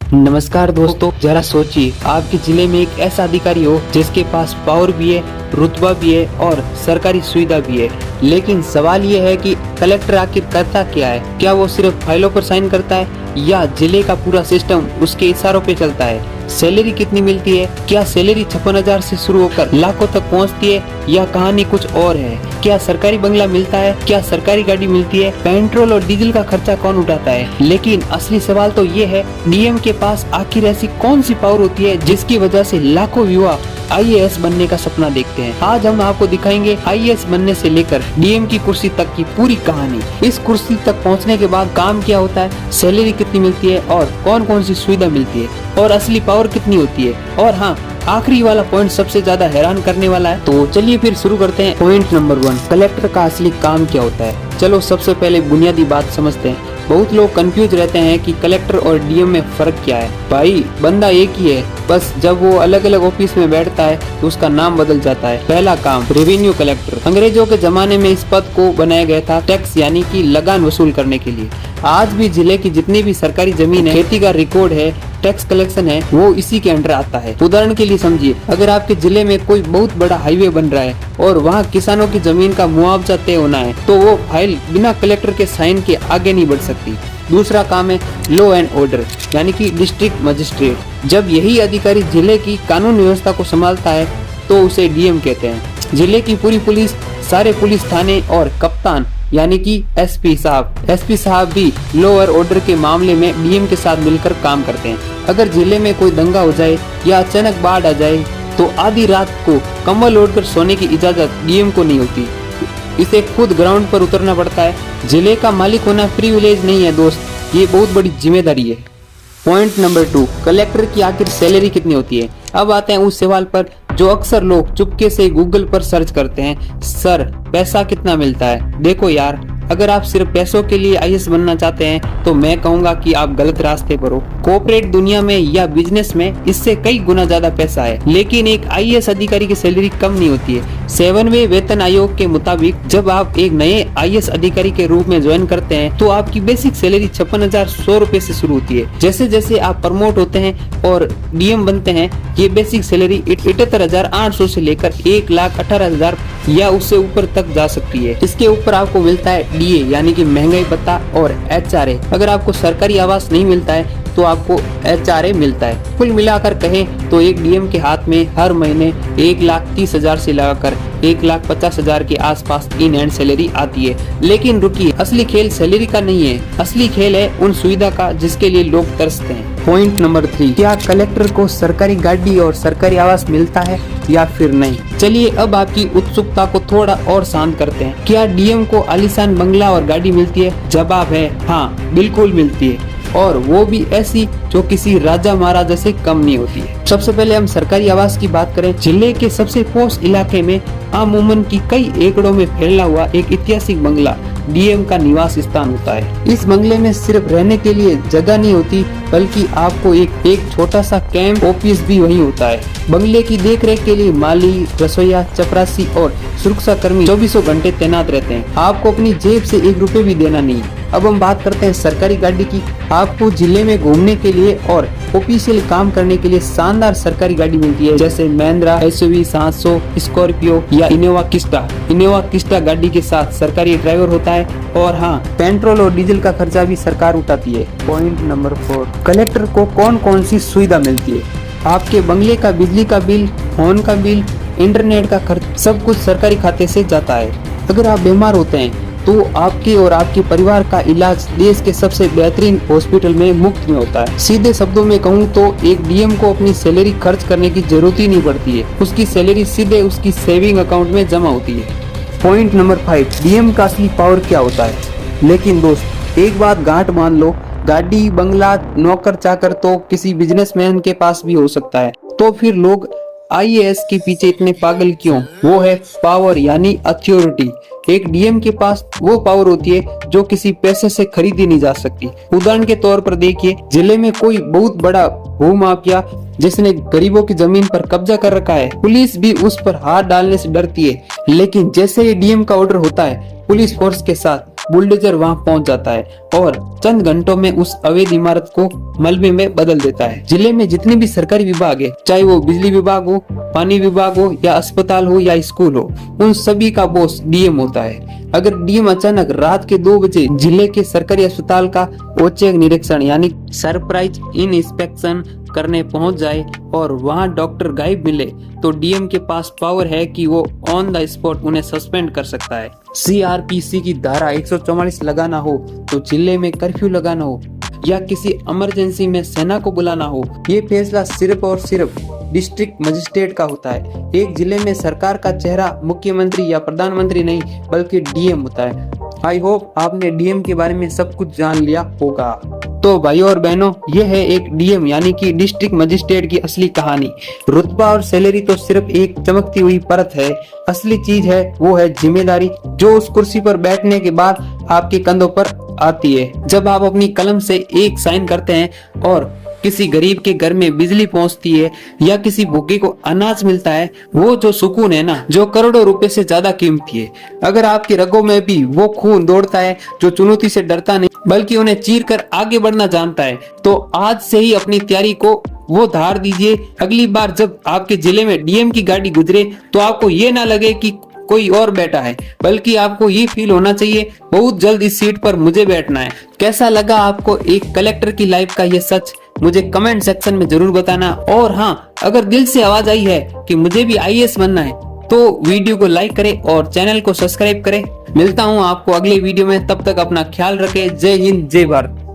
नमस्कार दोस्तों, जरा सोचिए आपके जिले में एक ऐसा अधिकारी हो जिसके पास पावर भी है, रुतबा भी है और सरकारी सुविधा भी है। लेकिन सवाल ये है कि कलेक्टर आखिर करता क्या है? क्या वो सिर्फ फाइलों पर साइन करता है या जिले का पूरा सिस्टम उसके इशारों पे चलता है? सैलरी कितनी मिलती है? क्या सैलरी 56,000 से शुरू होकर लाखों तक पहुंचती है या कहानी कुछ और है? क्या सरकारी बंगला मिलता है? क्या सरकारी गाड़ी मिलती है? पेट्रोल और डीजल का खर्चा कौन उठाता है? लेकिन असली सवाल तो ये है, डीएम के पास आखिर ऐसी कौन सी पावर होती है जिसकी वजह से लाखों युवा आईएएस बनने का सपना देखते हैं। आज हम आपको दिखाएंगे आईएएस बनने से लेकर डीएम की कुर्सी तक की पूरी कहानी। इस कुर्सी तक पहुंचने के बाद काम क्या होता है, सैलरी कितनी मिलती है और कौन कौन सी सुविधा मिलती है और असली पावर कितनी होती है। और हाँ, आखिरी वाला पॉइंट सबसे ज्यादा हैरान करने वाला है। तो चलिए फिर शुरू करते हैं। पॉइंट नंबर 1, कलेक्टर का असली काम क्या होता है। चलो सबसे पहले बुनियादी बात समझते हैं। बहुत लोग कंफ्यूज रहते हैं कि कलेक्टर और डीएम में फर्क क्या है। भाई, बंदा एक ही है, बस जब वो अलग अलग ऑफिस में बैठता है तो उसका नाम बदल जाता है। पहला काम, रेवेन्यू कलेक्टर। अंग्रेजों के जमाने में इस पद को बनाया गया था टैक्स यानी कि लगान वसूल करने के लिए। आज भी जिले की जितनी भी सरकारी जमीन है, खेती का रिकॉर्ड है, टैक्स कलेक्शन है, वो इसी के अंडर आता है। उदाहरण के लिए समझिए, अगर आपके जिले में कोई बहुत बड़ा हाईवे बन रहा है और वहाँ किसानों की जमीन का मुआवजा तय होना है तो वो फाइल बिना कलेक्टर के साइन के आगे नहीं बढ़ सकती। दूसरा काम है लॉ एंड ऑर्डर यानी कि डिस्ट्रिक्ट मजिस्ट्रेट। जब यही अधिकारी जिले की कानून व्यवस्था को संभालता है तो उसे डीएम कहते हैं। जिले की पूरी पुलिस, सारे पुलिस थाने और कप्तान यानी कि एसपी साहब भी लॉ और ऑर्डर के मामले में डीएम के साथ मिलकर काम करते हैं। अगर जिले में कोई दंगा हो जाए या अचानक बाढ़ आ जाए तो आधी रात को कंबल ओढ़कर सोने की इजाजत डीएम को नहीं होती। इसे खुद ग्राउंड पर उतरना पड़ता है। जिले का मालिक होना प्रिविलेज नहीं है दोस्त, ये बहुत बड़ी जिम्मेदारी है। पॉइंट नंबर 2, कलेक्टर की आखिर सैलरी कितनी होती है। अब आते हैं उस सवाल पर जो अक्सर लोग चुपके से गूगल पर सर्च करते हैं, सर पैसा कितना मिलता है। देखो यार, अगर आप सिर्फ पैसों के लिए आईएएस बनना चाहते हैं तो मैं कहूंगा कि आप गलत रास्ते पर हो। कॉर्पोरेट दुनिया में या बिजनेस में इससे कई गुना ज्यादा पैसा है, लेकिन एक आईएएस अधिकारी की सैलरी कम नहीं होती है। 7वें वेतन आयोग के मुताबिक जब आप एक नए आईएएस अधिकारी के रूप में ज्वाइन करते हैं तो आपकी बेसिक सैलरी 56,100 रुपए से शुरू होती है। जैसे जैसे आप प्रमोट होते हैं और डीएम बनते हैं, ये बेसिक सैलरी 78,800 से लेकर 1,18,000 या उससे ऊपर तक जा सकती है। इसके ऊपर आपको मिलता है डीए यानी कि महंगाई भत्ता और एचआरए। अगर आपको सरकारी आवास नहीं मिलता है तो आपको एचआरए मिलता है। कुल मिलाकर कहें तो एक डीएम के हाथ में हर महीने 1,30,000 से लगाकर 1,50,000 के आसपास इन हैंड सैलरी आती है। लेकिन रुकिए, असली खेल सैलरी का नहीं है, असली खेल है उन सुविधा का जिसके लिए लोग तरसते हैं। पॉइंट नंबर 3, क्या कलेक्टर को सरकारी गाड़ी और सरकारी आवास मिलता है या फिर नहीं। चलिए अब आपकी उत्सुकता को थोड़ा और शांत करते हैं। क्या डीएम को आलीशान बंगला और गाड़ी मिलती है? जवाब है हाँ, बिल्कुल मिलती है, और वो भी ऐसी जो किसी राजा महाराजा से कम नहीं होती है। सबसे पहले हम सरकारी आवास की बात करें। जिले के सबसे पॉश इलाके में आमूमन की कई एकड़ों में फैला हुआ एक ऐतिहासिक बंगला डीएम का निवास स्थान होता है। इस बंगले में सिर्फ रहने के लिए जगह नहीं होती, बल्कि आपको एक छोटा सा कैंप ऑफिस भी वही होता है। बंगले की देखरेख के लिए माली, रसोईया, चपरासी और सुरक्षा कर्मी 24 घंटे तैनात रहते हैं। आपको अपनी जेब से 1 रुपए भी देना नहीं। अब हम बात करते हैं सरकारी गाड़ी की। आपको जिले में घूमने के लिए और ऑफिशियल काम करने के लिए शानदार सरकारी गाड़ी मिलती है, जैसे महिंद्रा एसयूवी 700, स्कॉर्पियो या इनोवा क्रिस्टा गाड़ी के साथ सरकारी ड्राइवर होता है। और हाँ, पेट्रोल और डीजल का खर्चा भी सरकार उठाती है। पॉइंट नंबर 4, कलेक्टर को कौन कौन सी सुविधा मिलती है। आपके बंगले का बिजली का बिल, फोन का बिल, इंटरनेट का खर्च, सब कुछ सरकारी खाते से जाता है। अगर आप बीमार होते हैं तो आपके और आपके परिवार का इलाज देश के सबसे बेहतरीन हॉस्पिटल में मुफ्त में होता है। सीधे शब्दों में कहूँ तो एक डीएम को अपनी सैलरी खर्च करने की जरूरत ही नहीं पड़ती है, उसकी सैलरी सीधे उसकी सेविंग अकाउंट में जमा होती है। पॉइंट नंबर 5, डीएम का असली पावर क्या होता है। लेकिन दोस्त, एक बात गांठ मान लो, गाड़ी, बंगला, नौकर चाकर तो किसी बिजनेसमैन के पास भी हो सकता है, तो फिर लोग आईएएस के पीछे इतने पागल क्यों। वो है पावर यानी अथॉरिटी। एक डीएम के पास वो पावर होती है जो किसी पैसे से खरीदी नहीं जा सकती। उदाहरण के तौर पर देखिए, जिले में कोई बहुत बड़ा भूमाफिया जिसने गरीबों की जमीन पर कब्जा कर रखा है, पुलिस भी उस पर हाथ डालने से डरती है। लेकिन जैसे ही डीएम का ऑर्डर होता है, पुलिस फोर्स के साथ बुलडोजर वहां पहुंच जाता है और चंद घंटों में उस अवैध इमारत को मलबे में बदल देता है। जिले में जितने भी सरकारी विभाग है, चाहे वो बिजली विभाग हो, पानी विभाग हो या अस्पताल हो या स्कूल हो, उन सभी का बॉस डीएम होता है। अगर डीएम अचानक रात के 2 बजे जिले के सरकारी अस्पताल का औचक निरीक्षण यानी सरप्राइज इंस्पेक्शन करने पहुंच जाए और वहां डॉक्टर गायब मिले, तो डीएम के पास पावर है कि वो ऑन द स्पॉट उन्हें सस्पेंड कर सकता है। सीआरपीसी की धारा 144 लगाना हो, तो जिले में कर्फ्यू लगाना हो या किसी इमरजेंसी में सेना को बुलाना हो, ये फैसला सिर्फ और सिर्फ डिस्ट्रिक्ट मजिस्ट्रेट का होता है। एक जिले में सरकार का चेहरा मुख्यमंत्री या प्रधानमंत्री नहीं बल्कि डीएम होता है। आई होप आपने डीएम के बारे में सब कुछ जान लिया होगा। तो भाइयों और बहनों, ये है एक डीएम यानी कि डिस्ट्रिक्ट मजिस्ट्रेट की असली कहानी। रुतबा और सैलरी तो सिर्फ एक चमकती हुई परत है, असली चीज है वो है जिम्मेदारी, जो उस कुर्सी पर बैठने के बाद आपके कंधों पर आती है। जब आप अपनी कलम से एक साइन करते हैं और किसी गरीब के घर में बिजली पहुंचती है या किसी भूखे को अनाज मिलता है, वो जो सुकून है ना, जो करोड़ों रुपए से ज्यादा कीमती है। अगर आपकी रगों में भी वो खून दौड़ता है जो चुनौती से डरता नहीं बल्कि उन्हें चीर कर आगे बढ़ना जानता है, तो आज से ही अपनी तैयारी को वो धार दीजिए। अगली बार जब आपके जिले में डीएम की गाड़ी गुजरे तो आपको ये ना लगे कि कोई और बैठा है, बल्कि आपको ये फील होना चाहिए बहुत जल्द इस सीट पर मुझे बैठना है। कैसा लगा आपको एक कलेक्टर की लाइफ का ये सच, मुझे कमेंट सेक्शन में जरूर बताना। और हाँ, अगर दिल से आवाज आई है कि मुझे भी आईएएस बनना है, तो वीडियो को लाइक करें और चैनल को सब्सक्राइब करें। मिलता हूँ आपको अगले वीडियो में, तब तक अपना ख्याल रखें। जय हिंद, जय भारत।